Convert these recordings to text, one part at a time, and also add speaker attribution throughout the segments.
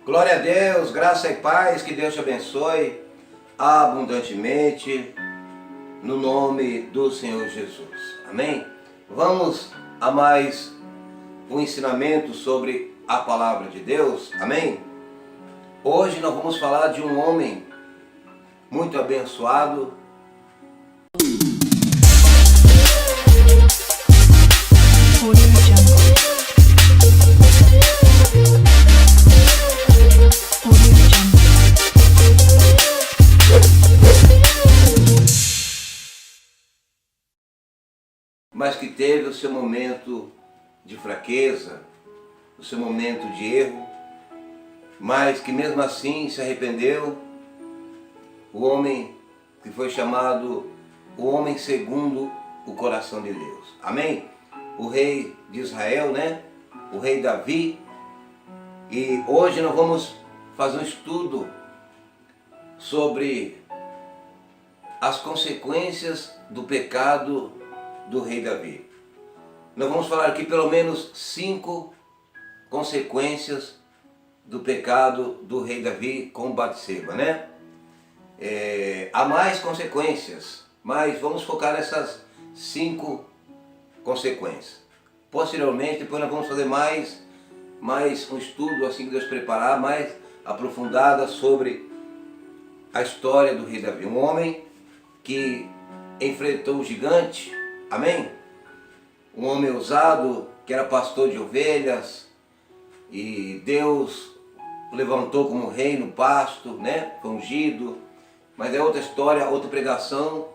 Speaker 1: Glória a Deus, graça e paz, que Deus te abençoe abundantemente, no nome do Senhor Jesus. Amém? Vamos a mais um ensinamento sobre a palavra de Deus. Amém? Hoje nós vamos falar de um homem muito abençoado. Mas que teve o seu momento de fraqueza, o seu momento de erro, mas que mesmo assim se arrependeu. O homem que foi chamado o homem segundo o coração de Deus. Amém? O rei de Israel, né? O rei Davi. E hoje nós vamos fazer um estudo sobre as consequências do pecado do rei Davi. Nós vamos falar aqui pelo menos 5 consequências do pecado do rei Davi com Batseba, né? Há mais consequências, mas vamos focar nessas 5 consequências. Posteriormente, depois nós vamos fazer mais um estudo, assim que Deus preparar, mais aprofundada sobre a história do rei Davi. Um homem que enfrentou o gigante. Amém? Um homem ousado, que era pastor de ovelhas, e Deus o levantou como rei no pasto, né? Foi ungido, mas é outra história, outra pregação,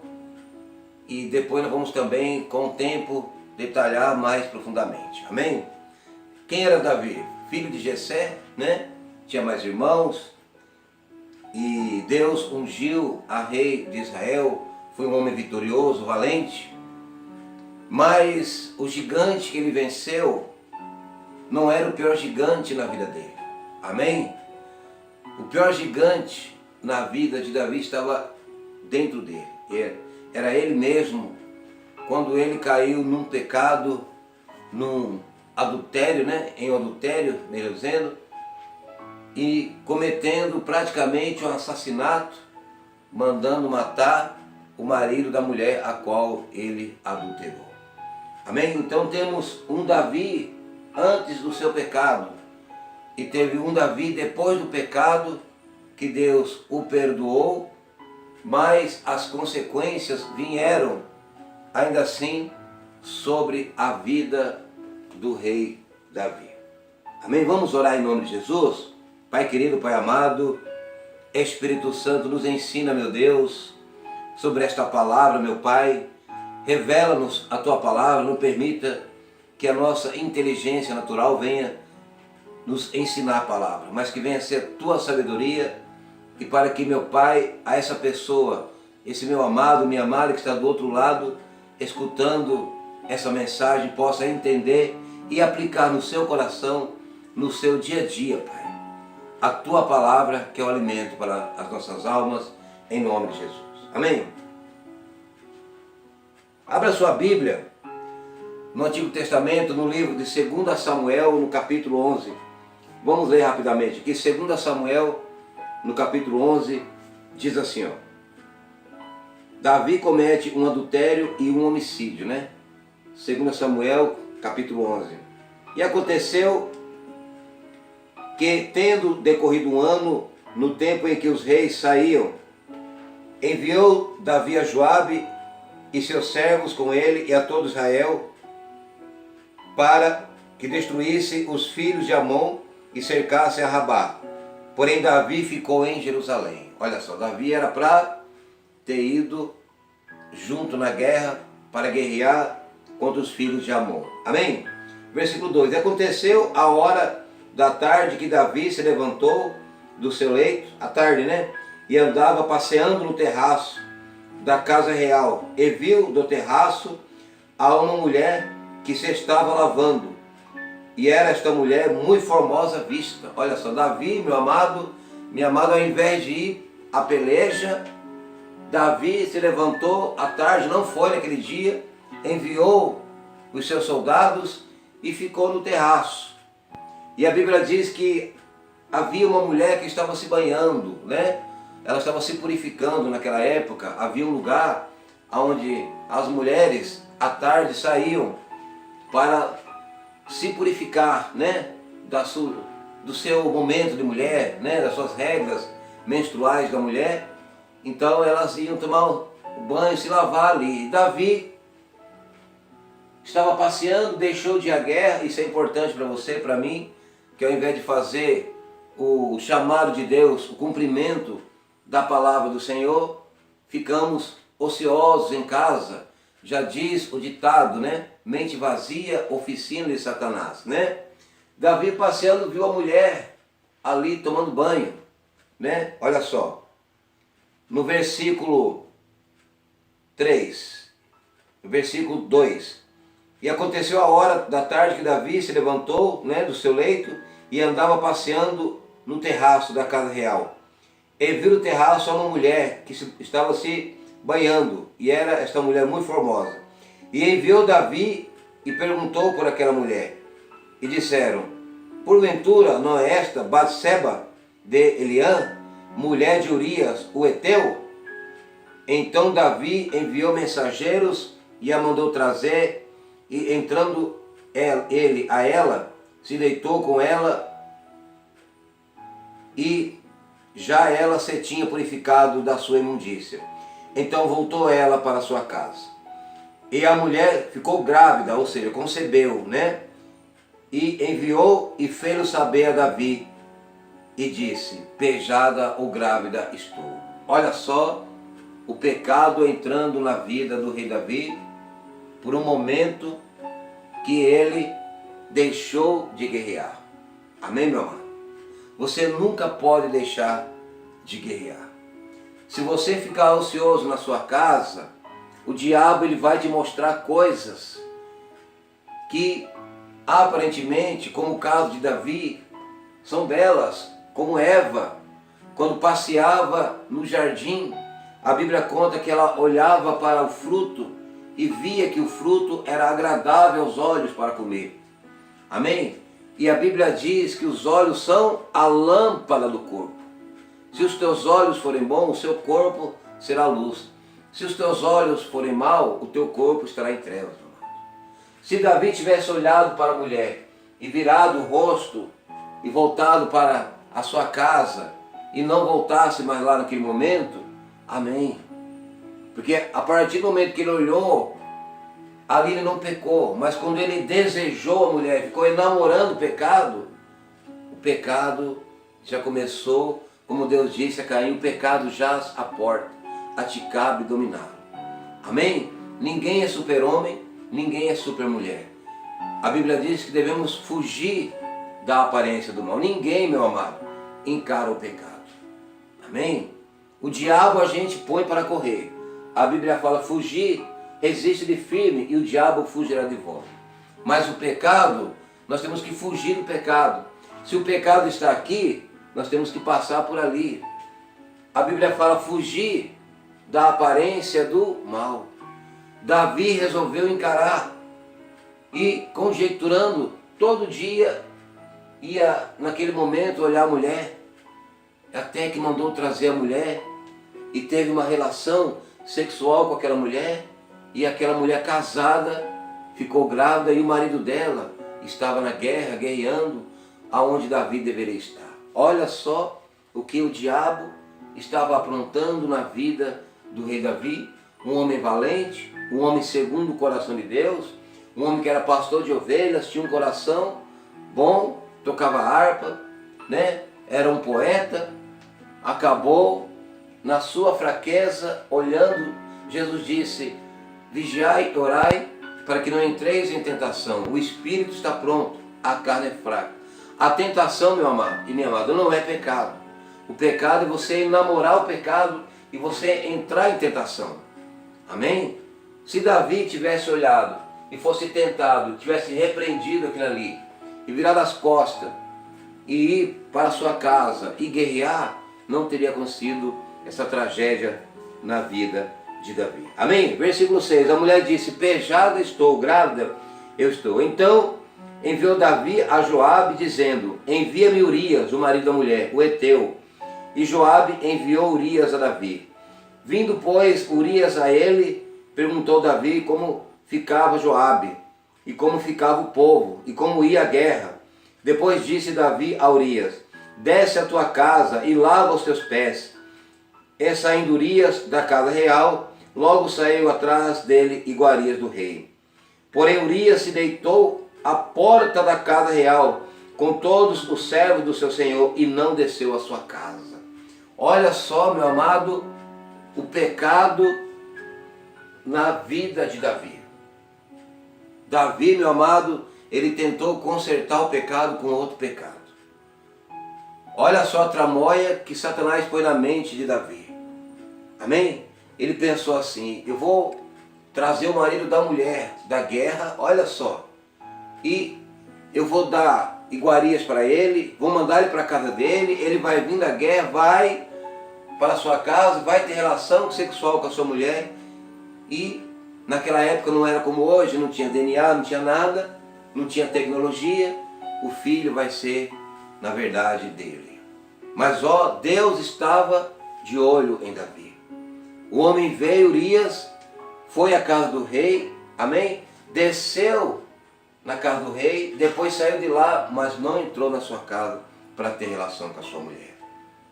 Speaker 1: e depois nós vamos também, com o tempo, detalhar mais profundamente. Amém? Quem era Davi? Filho de Jessé, né? Tinha mais irmãos, e Deus ungiu a rei de Israel, foi um homem vitorioso, valente. Mas o gigante que ele venceu não era o pior gigante na vida dele. Amém? O pior gigante na vida de Davi estava dentro dele. Era ele mesmo, quando ele caiu num pecado, num adultério, né? Em um adultério, melhor dizendo, e cometendo praticamente um assassinato, mandando matar o marido da mulher a qual ele adulterou. Amém? Então temos um Davi antes do seu pecado e teve um Davi depois do pecado, que Deus o perdoou, mas as consequências vieram ainda assim sobre a vida do rei Davi. Amém? Vamos orar em nome de Jesus? Pai querido, Pai amado, Espírito Santo, nos ensina, meu Deus, sobre esta palavra, meu Pai. Revela-nos a Tua palavra, não permita que a nossa inteligência natural venha nos ensinar a palavra, mas que venha ser Tua sabedoria, e para que, meu Pai, a essa pessoa, esse meu amado, minha amada que está do outro lado, escutando essa mensagem, possa entender e aplicar no seu coração, no seu dia a dia, Pai, a Tua palavra, que é o alimento para as nossas almas, em nome de Jesus. Amém? Abra sua Bíblia no Antigo Testamento, no livro de 2 Samuel, no capítulo 11. Vamos ler rapidamente aqui. 2 Samuel, no capítulo 11, diz assim, ó. Davi comete um adultério e um homicídio, né? 2 Samuel, capítulo 11. E aconteceu que, tendo decorrido um ano, no tempo em que os reis saíam, enviou Davi a Joabe e seus servos com ele e a todo Israel, para que destruísse os filhos de Amon e cercasse a Rabá. Porém Davi ficou em Jerusalém. Olha só, Davi era para ter ido junto na guerra para guerrear contra os filhos de Amon. Amém? Versículo 2. E aconteceu a hora da tarde que Davi se levantou do seu leito, à tarde, né? E andava passeando no terraço da casa real, e viu do terraço a uma mulher que se estava lavando, e era esta mulher muito formosa à vista. Olha só, Davi, meu amado, minha amada, ao invés de ir à peleja, Davi se levantou à tarde, não foi naquele dia, enviou os seus soldados e ficou no terraço. E a Bíblia diz que havia uma mulher que estava se banhando, né? Ela estava se purificando naquela época. Havia um lugar onde as mulheres à tarde saíam para se purificar, né? Do seu momento de mulher, né? Das suas regras menstruais da mulher. Então elas iam tomar o banho, se lavar ali. E Davi estava passeando, deixou de ir à guerra. Isso é importante para você, para mim, que ao invés de fazer o chamado de Deus, o cumprimento da palavra do Senhor, ficamos ociosos em casa. Já diz o ditado, né? Mente vazia, oficina de Satanás, né? Davi passeando viu a mulher ali tomando banho, né? Olha só, no versículo 3, no versículo 2. E aconteceu a hora da tarde que Davi se levantou, né, do seu leito e andava passeando no terraço da casa real. E viu no terraço uma mulher que estava se banhando, e era esta mulher muito formosa. E enviou Davi e perguntou por aquela mulher. E disseram: porventura não é esta Batseba de Eliã, mulher de Urias, o Eteu? Então Davi enviou mensageiros e a mandou trazer, e entrando ele a ela, se deitou com ela, e já ela se tinha purificado da sua imundícia. Então voltou ela para sua casa. E a mulher ficou grávida, ou seja, concebeu, né? E enviou e fez-o saber a Davi, e disse: pejada ou grávida estou. Olha só o pecado entrando na vida do rei Davi, por um momento que ele deixou de guerrear. Amém, meu amado? Você nunca pode deixar de guerrear. Se você ficar ocioso na sua casa, o diabo ele vai te mostrar coisas que aparentemente, como o caso de Davi, são belas, como Eva, quando passeava no jardim, a Bíblia conta que ela olhava para o fruto e via que o fruto era agradável aos olhos para comer. Amém? E a Bíblia diz que os olhos são a lâmpada do corpo. Se os teus olhos forem bons, o seu corpo será luz. Se os teus olhos forem maus, o teu corpo estará em trevas. Se Davi tivesse olhado para a mulher e virado o rosto e voltado para a sua casa e não voltasse mais lá naquele momento, amém. Porque a partir do momento que ele olhou, ali ele não pecou, mas quando ele desejou a mulher, ficou enamorando o pecado já começou, como Deus disse a Caim: o pecado jaz à porta, a ti cabe dominar. Amém? Ninguém é super-homem, ninguém é super-mulher. A Bíblia diz que devemos fugir da aparência do mal. Ninguém, meu amado, encara o pecado. Amém? O diabo a gente põe para correr. A Bíblia fala: fugir, resiste de firme e o diabo fugirá de vós. Mas o pecado, nós temos que fugir do pecado. Se o pecado está aqui, nós temos que passar por ali. A Bíblia fala: fugir da aparência do mal. Davi resolveu encarar e, conjecturando, todo dia ia naquele momento olhar a mulher, até que mandou trazer a mulher e teve uma relação sexual com aquela mulher, e aquela mulher casada ficou grávida e o marido dela estava na guerra, guerreando aonde Davi deveria estar. Olha só o que o diabo estava aprontando na vida do rei Davi, um homem valente, um homem segundo o coração de Deus, um homem que era pastor de ovelhas, tinha um coração bom, tocava harpa, né? Era um poeta, acabou na sua fraqueza, olhando. Jesus disse: vigiai e orai para que não entreis em tentação. O espírito está pronto, a carne é fraca. A tentação, meu amado e minha amada, não é pecado. O pecado é você namorar o pecado e você entrar em tentação. Amém? Se Davi tivesse olhado e fosse tentado, tivesse repreendido aquilo ali, e virado as costas, e ir para a sua casa e guerrear, não teria acontecido essa tragédia na vida de Davi. Amém? Versículo 6, a mulher disse: pejada estou, grávida eu estou. Então enviou Davi a Joabe, dizendo: envia-me Urias, o marido da mulher, o heteu. E Joabe enviou Urias a Davi. Vindo, pois, Urias a ele, perguntou Davi como ficava Joabe, e como ficava o povo, e como ia a guerra. Depois disse Davi a Urias: desce à tua casa e lava os teus pés. E saindo Urias da casa real, logo saiu atrás dele iguarias do rei. Porém Urias se deitou à porta da casa real, com todos os servos do seu senhor, e não desceu à sua casa. Olha só, meu amado, o pecado na vida de Davi. Davi, meu amado, ele tentou consertar o pecado com outro pecado. Olha só a tramóia que Satanás põe na mente de Davi. Amém? Ele pensou assim: eu vou trazer o marido da mulher da guerra, olha só, e eu vou dar iguarias para ele, vou mandar ele para a casa dele, ele vai vir da guerra, vai para a sua casa, vai ter relação sexual com a sua mulher. E naquela época não era como hoje, não tinha DNA, não tinha nada, não tinha tecnologia. O filho vai ser, na verdade, dele. Mas ó, Deus estava de olho em Davi. O homem veio, Urias, foi à casa do rei, amém? Desceu na casa do rei, depois saiu de lá, mas não entrou na sua casa para ter relação com a sua mulher.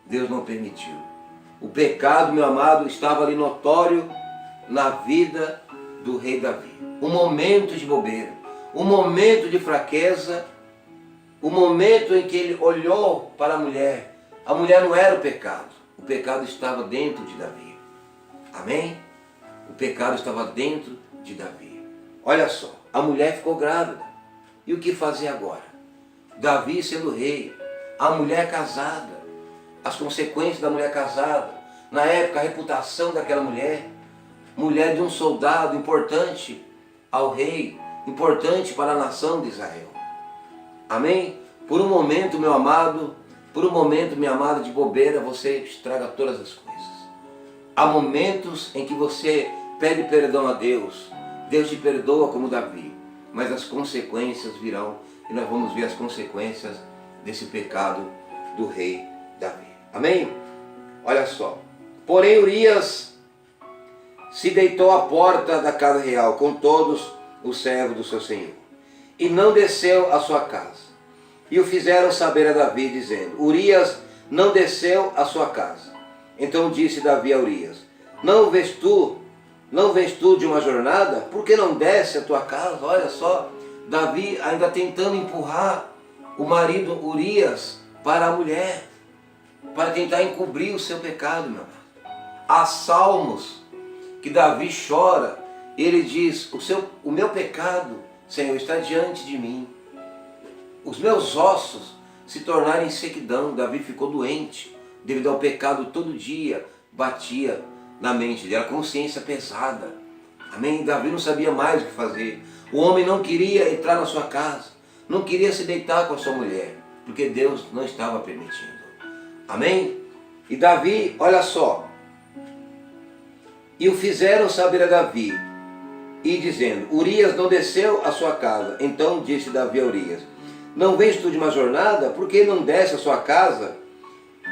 Speaker 1: Deus não permitiu. O pecado, meu amado, estava ali notório na vida do rei Davi. Um momento de bobeira, um momento de fraqueza, o momento em que ele olhou para a mulher não era o pecado estava dentro de Davi. Amém? O pecado estava dentro de Davi. Olha só, a mulher ficou grávida. E o que fazer agora? Davi sendo rei, a mulher casada, as consequências da mulher casada, na época a reputação daquela mulher, mulher de um soldado importante ao rei, importante para a nação de Israel. Amém? Por um momento, meu amado, por um momento, minha amada, de bobeira, você estraga todas as coisas. Há momentos em que você pede perdão a Deus, Deus te perdoa como Davi, mas as consequências virão, e nós vamos ver as consequências desse pecado do rei Davi. Amém? Olha só. Porém Urias se deitou à porta da casa real com todos os servos do seu senhor, e não desceu à sua casa. E o fizeram saber a Davi, dizendo: Urias não desceu à sua casa. Então disse Davi a Urias: Não vês tu de uma jornada? Por que não desce à tua casa? Olha só, Davi ainda tentando empurrar o marido Urias para a mulher, para tentar encobrir o seu pecado, meu amado. Há salmos que Davi chora, ele diz: o meu pecado, Senhor, está diante de mim. Os meus ossos se tornaram em sequidão. Davi ficou doente devido ao pecado. Todo dia batia na mente dele, a consciência pesada. Amém? Davi não sabia mais o que fazer. O homem não queria entrar na sua casa, não queria se deitar com a sua mulher, porque Deus não estava permitindo. Amém? E Davi, olha só, e o fizeram saber a Davi, e dizendo: Urias não desceu à sua casa. Então disse Davi a Urias: Não vens tu de uma jornada? Por que não desce à sua casa?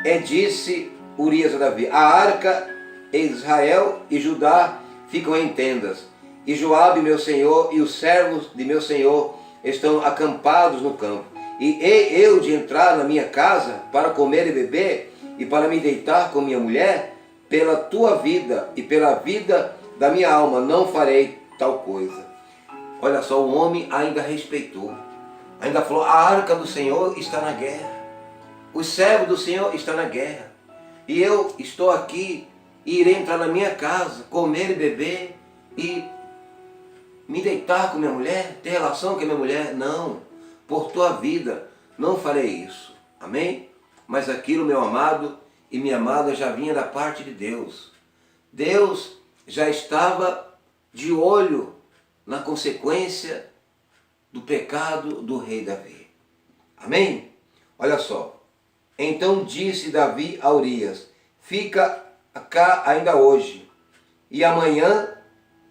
Speaker 1: E disse Urias a Davi: A arca, Israel e Judá ficam em tendas, e Joabe meu senhor e os servos de meu senhor estão acampados no campo. E eu de entrar na minha casa para comer e beber, e para me deitar com minha mulher? Pela tua vida e pela vida da minha alma não farei tal coisa. Olha só, o homem ainda respeitou, ainda falou: a arca do Senhor está na guerra, os servos do Senhor estão na guerra, e eu estou aqui e irei entrar na minha casa, comer e beber e me deitar com minha mulher, ter relação com a minha mulher? Não, por tua vida não farei isso. Amém? Mas aquilo, meu amado e minha amada, já vinha da parte de Deus. Deus já estava de olho na consequência do pecado do rei Davi. Amém? Olha só. Então disse Davi a Urias: Fica cá ainda hoje, e amanhã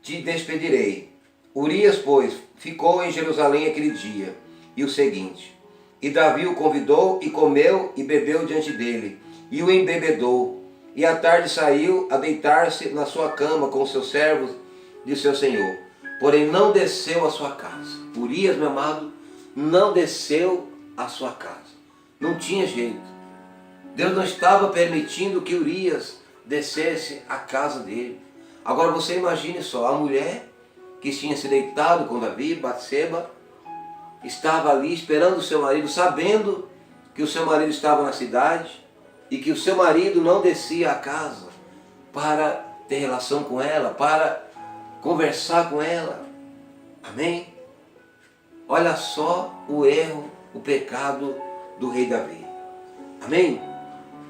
Speaker 1: te despedirei. Urias, pois, ficou em Jerusalém aquele dia, e o seguinte: e Davi o convidou e comeu e bebeu diante dele, e o embebedou. E à tarde saiu a deitar-se na sua cama com os seus servos de seu senhor. Porém não desceu à sua casa. Urias, meu amado, não desceu à sua casa. Não tinha jeito. Deus não estava permitindo que Urias descesse à casa dele. Agora você imagine só, a mulher que tinha se deitado com Davi, Batseba, estava ali esperando o seu marido, sabendo que o seu marido estava na cidade e que o seu marido não descia à casa para ter relação com ela, para conversar com ela. Amém? Olha só o erro, o pecado do rei Davi. Amém?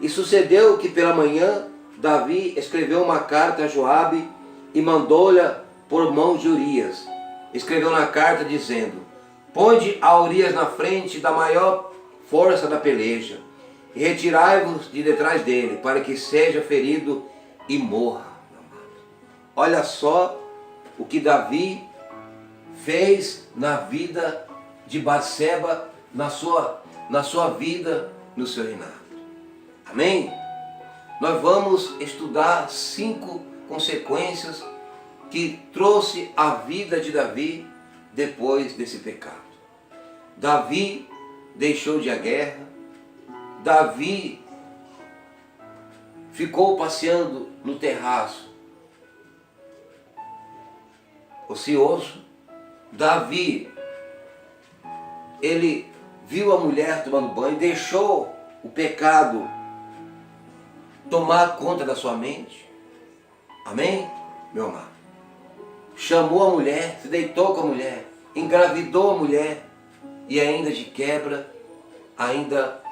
Speaker 1: E sucedeu que pela manhã Davi escreveu uma carta a Joabe e mandou-lhe por mão de Urias. Escreveu na carta dizendo: ponde a Urias na frente da maior força da peleja, e retirai-vos de detrás dele, para que seja ferido e morra. Olha só o que Davi fez na vida de Batseba, na sua vida, no seu reinado. Amém? Nós vamos estudar 5 consequências que trouxe a vida de Davi depois desse pecado. Davi deixou de ir à guerra. Davi ficou passeando no terraço, ocioso. Davi, ele viu a mulher tomando banho, deixou o pecado tomar conta da sua mente. Amém, meu amado? Chamou a mulher, se deitou com a mulher, engravidou a mulher e ainda de quebra, ainda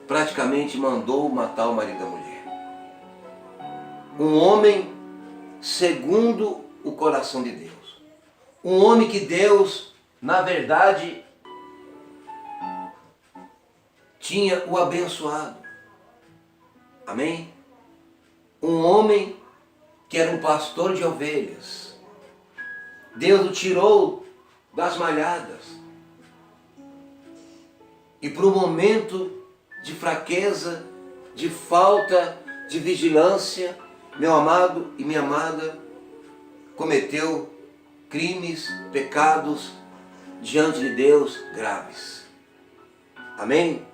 Speaker 1: praticamente mandou matar o marido da mulher. Um homem segundo o coração de Deus. Um homem que Deus, na verdade, tinha o abençoado. Amém? Um homem que era um pastor de ovelhas. Deus o tirou das malhadas. E por um momento de fraqueza, de falta de vigilância, meu amado e minha amada cometeu crimes, pecados diante de Deus graves. Amém?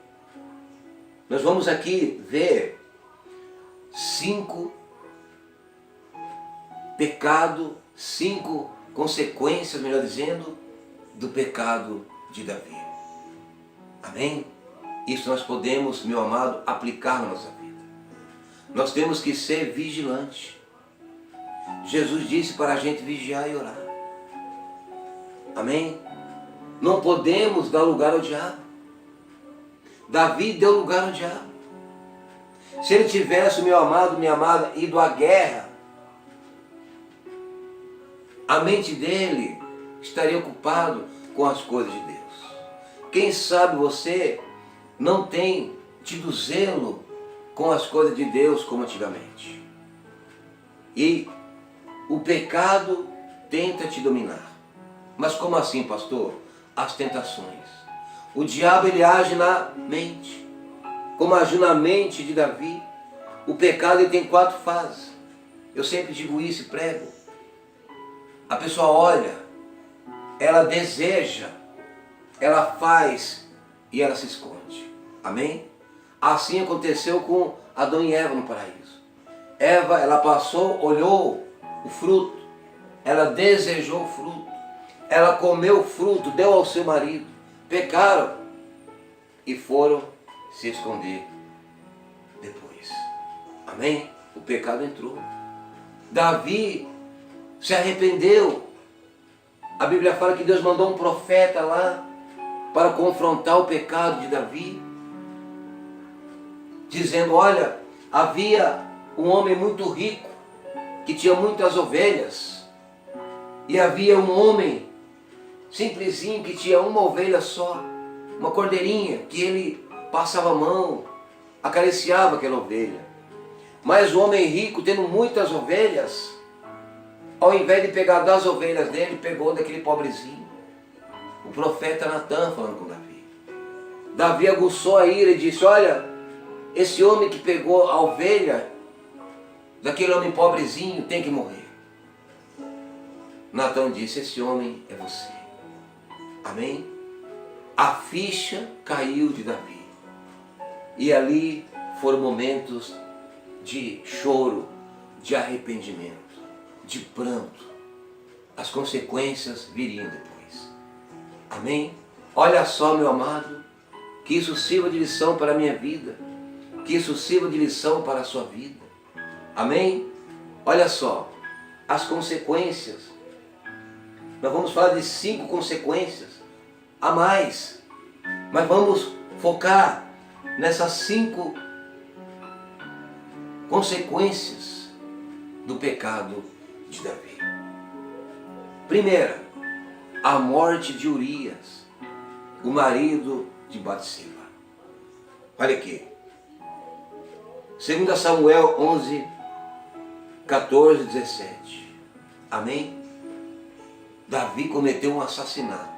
Speaker 1: Nós vamos aqui ver 5 pecados, 5 consequências, melhor dizendo, do pecado de Davi. Amém? Isso nós podemos, meu amado, aplicar na nossa vida. Nós temos que ser vigilantes. Jesus disse para a gente vigiar e orar. Amém? Não podemos dar lugar ao diabo. Davi deu lugar ao diabo. Se ele tivesse, meu amado, minha amada, ido à guerra, a mente dele estaria ocupada com as coisas de Deus. Quem sabe você não tem tido zelo com as coisas de Deus como antigamente. E o pecado tenta te dominar. Mas como assim, pastor? As tentações. O diabo, ele age na mente. Como agiu na mente de Davi. O pecado, ele tem 4 fases. Eu sempre digo isso e prego. A pessoa olha, ela deseja, ela faz e ela se esconde. Amém? Assim aconteceu com Adão e Eva no paraíso. Eva, ela passou, olhou o fruto, ela desejou o fruto, ela comeu o fruto, deu ao seu marido, pecaram e foram se esconder depois. Amém? O pecado entrou. Davi se arrependeu. A Bíblia fala que Deus mandou um profeta lá para confrontar o pecado de Davi, dizendo: olha, havia um homem muito rico que tinha muitas ovelhas, e havia um homem simplesinho que tinha uma ovelha só, uma cordeirinha, que ele passava a mão, acariciava aquela ovelha. Mas o homem rico, tendo muitas ovelhas, ao invés de pegar das ovelhas dele, pegou daquele pobrezinho. O profeta Natan falando com Davi. Davi aguçou a ira e disse, olha, esse homem que pegou a ovelha daquele homem pobrezinho tem que morrer. Natan disse, esse homem é você. Amém? A ficha caiu de Davi. E ali foram momentos de choro, de arrependimento, de pranto. As consequências viriam depois. Amém? Olha só, meu amado, que isso sirva de lição para a minha vida, que isso sirva de lição para a sua vida. Amém? Olha só, as consequências. Nós vamos falar de 5 consequências a mais, mas vamos focar nessas 5 consequências do pecado de Davi. Primeira, a morte de Urias, o marido de Batseba. Olha aqui. 2 Samuel 11, 14, 17. Amém? Davi cometeu um assassinato.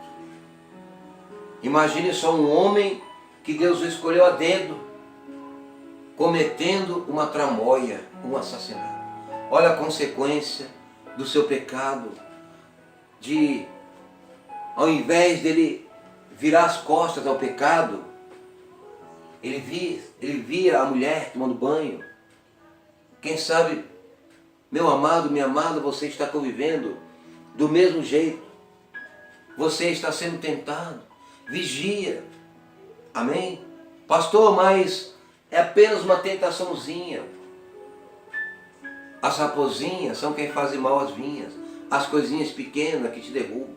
Speaker 1: Imagine só um homem que Deus o escolheu a dedo, cometendo uma tramóia, um assassinato. Olha a consequência do seu pecado, de, ao invés dele virar as costas ao pecado, ele via a mulher tomando banho. Quem sabe, meu amado, minha amada, você está convivendo do mesmo jeito. Você está sendo tentado. Vigia. Amém? Pastor, mas é apenas uma tentaçãozinha. As raposinhas são quem fazem mal às vinhas. As coisinhas pequenas que te derrubam.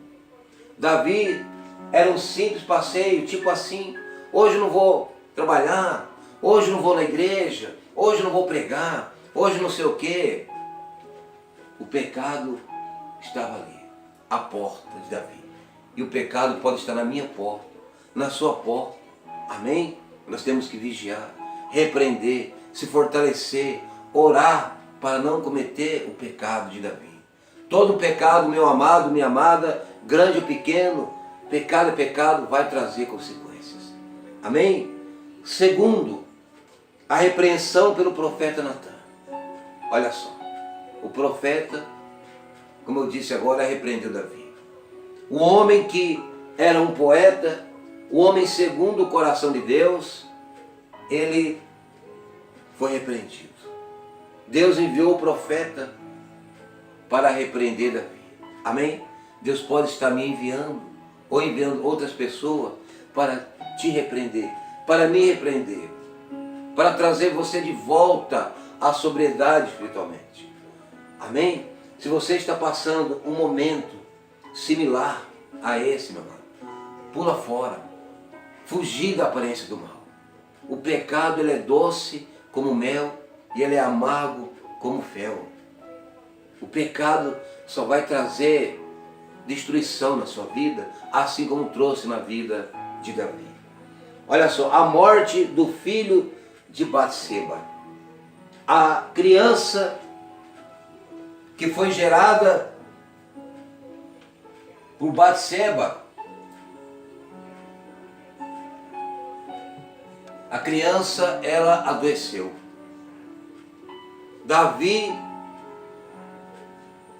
Speaker 1: Davi era um simples passeio, tipo assim, hoje eu não vou trabalhar, hoje eu não vou na igreja, hoje eu não vou pregar, hoje não sei o quê. O pecado estava ali, à porta de Davi. E o pecado pode estar na minha porta, na sua porta. Amém? Nós temos que vigiar, repreender, se fortalecer, orar para não cometer o pecado de Davi. Todo pecado, meu amado, minha amada, grande ou pequeno, pecado é pecado, vai trazer consequências. Amém? Segundo, a repreensão pelo profeta Natan. Olha só, o profeta, como eu disse agora, repreendeu Davi. O homem que era um poeta, o homem segundo o coração de Deus, ele foi repreendido. Deus enviou o profeta para repreender Davi. Amém? Deus pode estar me enviando, ou enviando outras pessoas para te repreender, para me repreender, para trazer você de volta à sobriedade espiritualmente. Amém? Se você está passando um momento similar a esse, meu irmão, pula fora, fugir da aparência do mal. O pecado, ele é doce como mel e ele é amargo como fel. O pecado só vai trazer destruição na sua vida, assim como trouxe na vida de Davi. Olha só, a morte do filho de Batseba. A criança que foi gerada por Batseba, a criança, ela adoeceu. Davi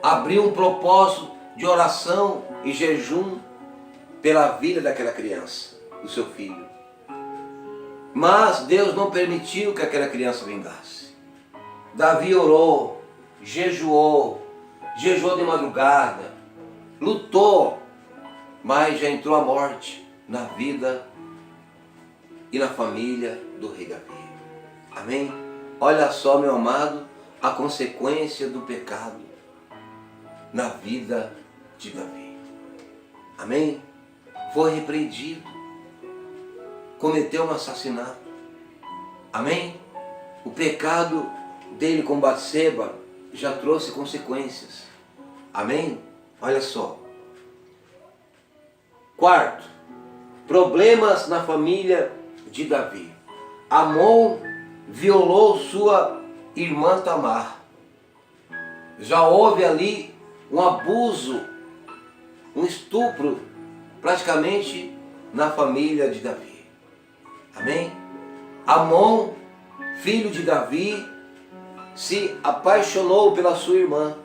Speaker 1: abriu um propósito de oração e jejum pela vida daquela criança, do seu filho. Mas Deus não permitiu que aquela criança vingasse. Davi orou, jejuou de madrugada, lutou, mas já entrou a morte na vida e na família do rei Davi. Amém? Olha só, meu amado, a consequência do pecado na vida de Davi. Amém? Foi repreendido, cometeu um assassinato. Amém? O pecado dele com Batseba já trouxe consequências. Amém? Olha só. Quarto, problemas na família de Davi. Amon violou sua irmã Tamar. Já houve ali um abuso, um estupro praticamente na família de Davi. Amém? Amon, filho de Davi, se apaixonou pela sua irmã.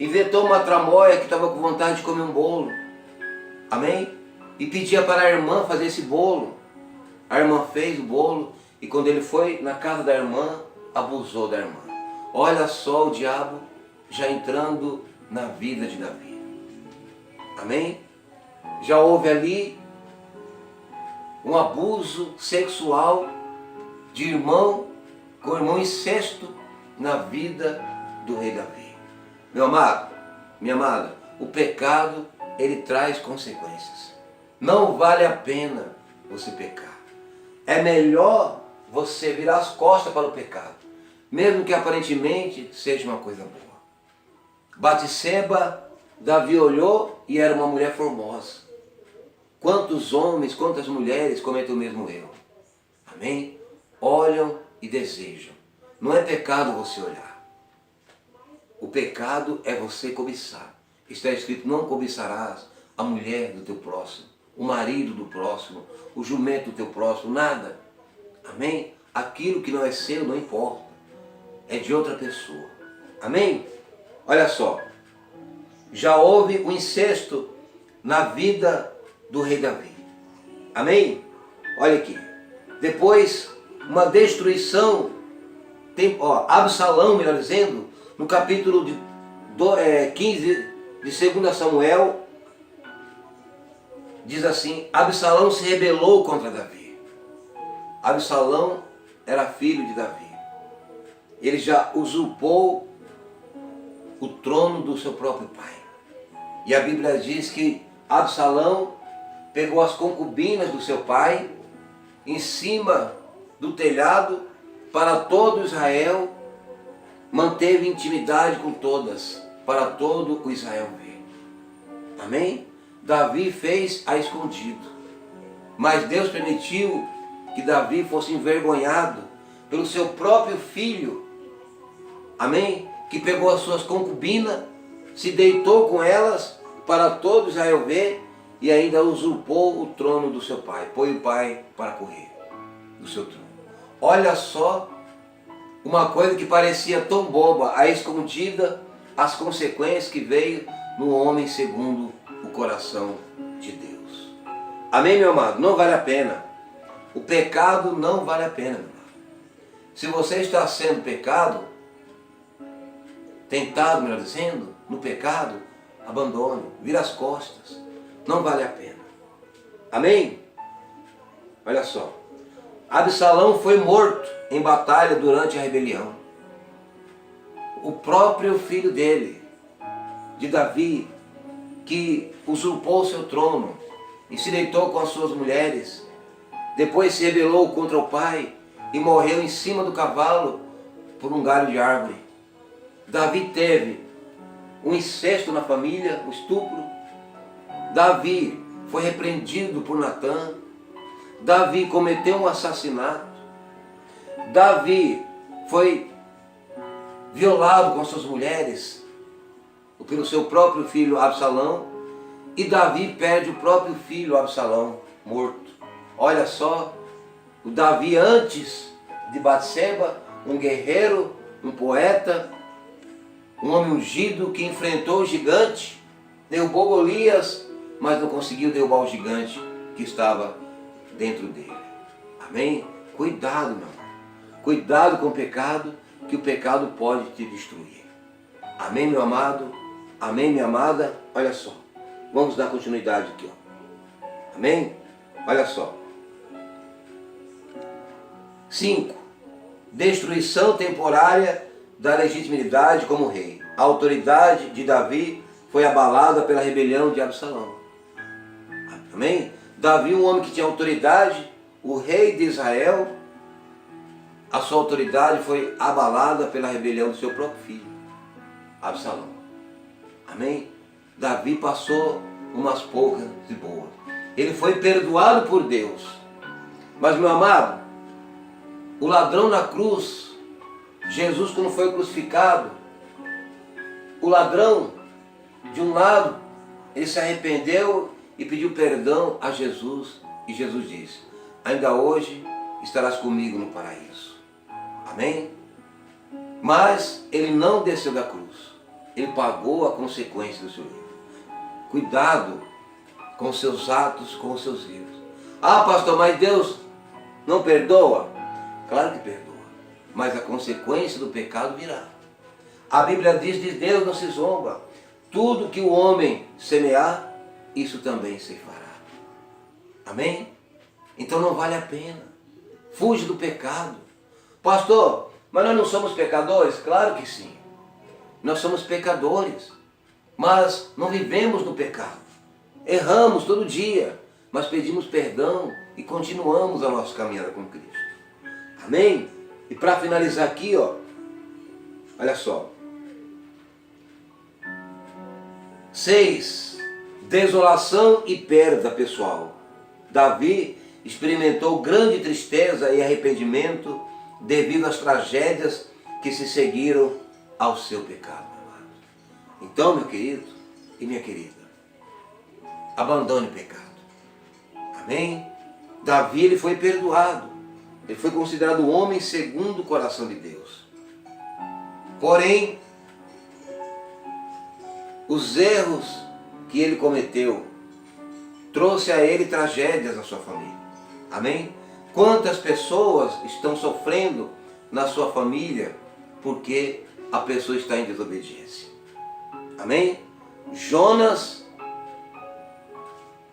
Speaker 1: Inventou uma tramóia que estava com vontade de comer um bolo. Amém? E pedia para a irmã fazer esse bolo. A irmã fez o bolo e quando ele foi na casa da irmã, abusou da irmã. Olha só o diabo já entrando na vida de Davi. Amém? Já houve ali um abuso sexual de irmão com irmão incesto na vida do rei Davi. Meu amado, minha amada, o pecado, ele traz consequências. Não vale a pena você pecar. É melhor você virar as costas para o pecado, mesmo que aparentemente seja uma coisa boa. Batseba, Davi olhou e era uma mulher formosa. Quantos homens, quantas mulheres cometem o mesmo erro? Amém? Olham e desejam. Não é pecado você olhar. O pecado é você cobiçar. Está escrito, não cobiçarás a mulher do teu próximo, o marido do próximo, o jumento do teu próximo, nada. Amém? Aquilo que não é seu não importa. É de outra pessoa. Amém? Olha só. Já houve o incesto na vida do rei Davi. Amém? Olha aqui. Depois, uma destruição. Absalão, melhor dizendo, no capítulo 15 de 2 Samuel, diz assim, Absalão se rebelou contra Davi. Absalão era filho de Davi. Ele já usurpou o trono do seu próprio pai. E a Bíblia diz que Absalão pegou as concubinas do seu pai em cima do telhado para todo Israel, manteve intimidade com todas, para todo o Israel ver. Amém? Davi fez a escondido, mas Deus permitiu que Davi fosse envergonhado pelo seu próprio filho. Amém? Que pegou as suas concubinas, se deitou com elas para todo Israel ver e ainda usurpou o trono do seu pai. Põe o pai para correr do seu trono. Olha só, uma coisa que parecia tão boba, a escondida, as consequências que veio no homem segundo o coração de Deus. Amém, meu amado? Não vale a pena. O pecado não vale a pena, meu amado. Se você está sendo pecado, tentado, melhor dizendo, no pecado, abandone, vira as costas. Não vale a pena. Amém? Olha só. Absalão foi morto em batalha durante a rebelião. O próprio filho dele, de Davi, que usurpou seu trono e se deitou com as suas mulheres, depois se rebelou contra o pai e morreu em cima do cavalo por um galho de árvore. Davi teve um incesto na família, um estupro. Davi foi repreendido por Natã. Davi cometeu um assassinato. Davi foi violado com suas mulheres pelo seu próprio filho Absalão. E Davi perde o próprio filho Absalão morto. Olha só, o Davi antes de Batseba, um guerreiro, um poeta, um homem ungido que enfrentou o gigante, derrubou Golias, mas não conseguiu derrubar o gigante que estava dentro dele. Amém? Cuidado, meu amor. Cuidado com o pecado, que o pecado pode te destruir. Amém, meu amado? Amém, minha amada? Olha só. Vamos dar continuidade aqui, ó. Amém? Olha só. 5. Destruição temporária da legitimidade como rei. A autoridade de Davi foi abalada pela rebelião de Absalão. Amém? Davi, um homem que tinha autoridade, o rei de Israel, a sua autoridade foi abalada pela rebelião do seu próprio filho, Absalão. Amém? Davi passou umas poucas de boa. Ele foi perdoado por Deus. Mas, meu amado, o ladrão na cruz, Jesus quando foi crucificado, o ladrão, de um lado, ele se arrependeu e pediu perdão a Jesus. E Jesus disse: ainda hoje estarás comigo no paraíso. Amém? Mas ele não desceu da cruz. Ele pagou a consequência do seu erro. Cuidado com os seus atos, com os seus erros. Ah, pastor, mas Deus não perdoa? Claro que perdoa. Mas a consequência do pecado virá. A Bíblia diz: de Deus não se zomba. Tudo que o homem semear, isso também se fará. Amém? Então não vale a pena. Fuge do pecado. Pastor, mas nós não somos pecadores? Claro que sim. Nós somos pecadores. Mas não vivemos no pecado. Erramos todo dia. Mas pedimos perdão e continuamos a nossa caminhada com Cristo. Amém? E para finalizar aqui, ó, olha só. 6. Desolação e perda pessoal. Davi experimentou grande tristeza e arrependimento devido às tragédias que se seguiram ao seu pecado, meu amado. Então, meu querido e minha querida, abandone o pecado. Amém? Davi, ele foi perdoado. Ele foi considerado um homem segundo o coração de Deus. Porém, os erros que ele cometeu trouxe a ele tragédias na sua família. Amém? Quantas pessoas estão sofrendo na sua família porque a pessoa está em desobediência? Amém? Jonas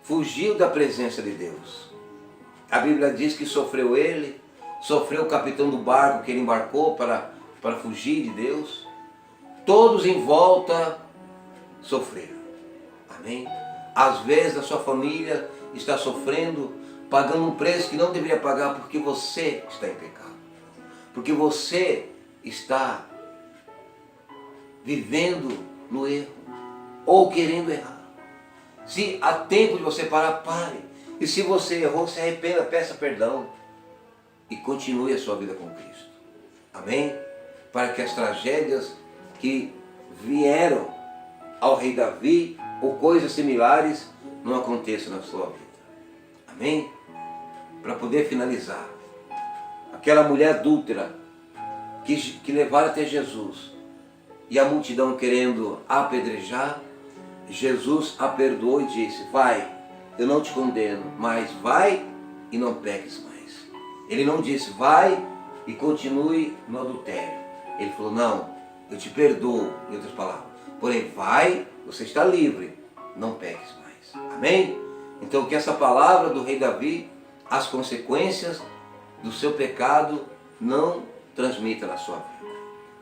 Speaker 1: fugiu da presença de Deus. A Bíblia diz que sofreu ele, sofreu o capitão do barco que ele embarcou para fugir de Deus. Todos em volta sofreram. Amém? Às vezes a sua família está sofrendo, pagando um preço que não deveria pagar porque você está em pecado. Porque você está vivendo no erro ou querendo errar. Se há tempo de você parar, pare. E se você errou, se arrependa, peça perdão e continue a sua vida com Cristo. Amém? Para que as tragédias que vieram ao rei Davi ou coisas similares não aconteçam na sua vida. Amém? Para poder finalizar, aquela mulher adúltera que levaram até Jesus e a multidão querendo apedrejar, Jesus a perdoou e disse: vai, eu não te condeno, mas vai e não peques mais. Ele não disse: vai e continue no adultério. Ele falou: não, eu te perdoo, em outras palavras. Porém, vai, você está livre, não peques mais. Amém? Então que essa palavra do rei Davi, as consequências do seu pecado, não transmita na sua vida.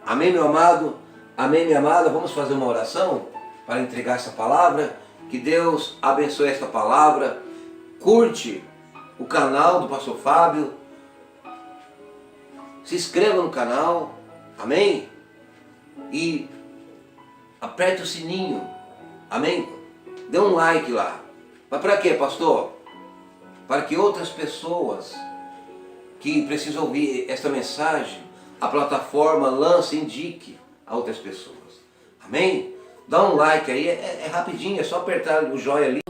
Speaker 1: Amém, meu amado? Amém, minha amada? Vamos fazer uma oração para entregar essa palavra. Que Deus abençoe esta palavra. Curte o canal do Pastor Fábio. Se inscreva no canal. Amém? E aperte o sininho. Amém? Dê um like lá. Mas para quê, pastor? Para que outras pessoas que precisam ouvir esta mensagem, a plataforma lance e indique a outras pessoas. Amém? Dá um like aí, é rapidinho, é só apertar o joinha ali.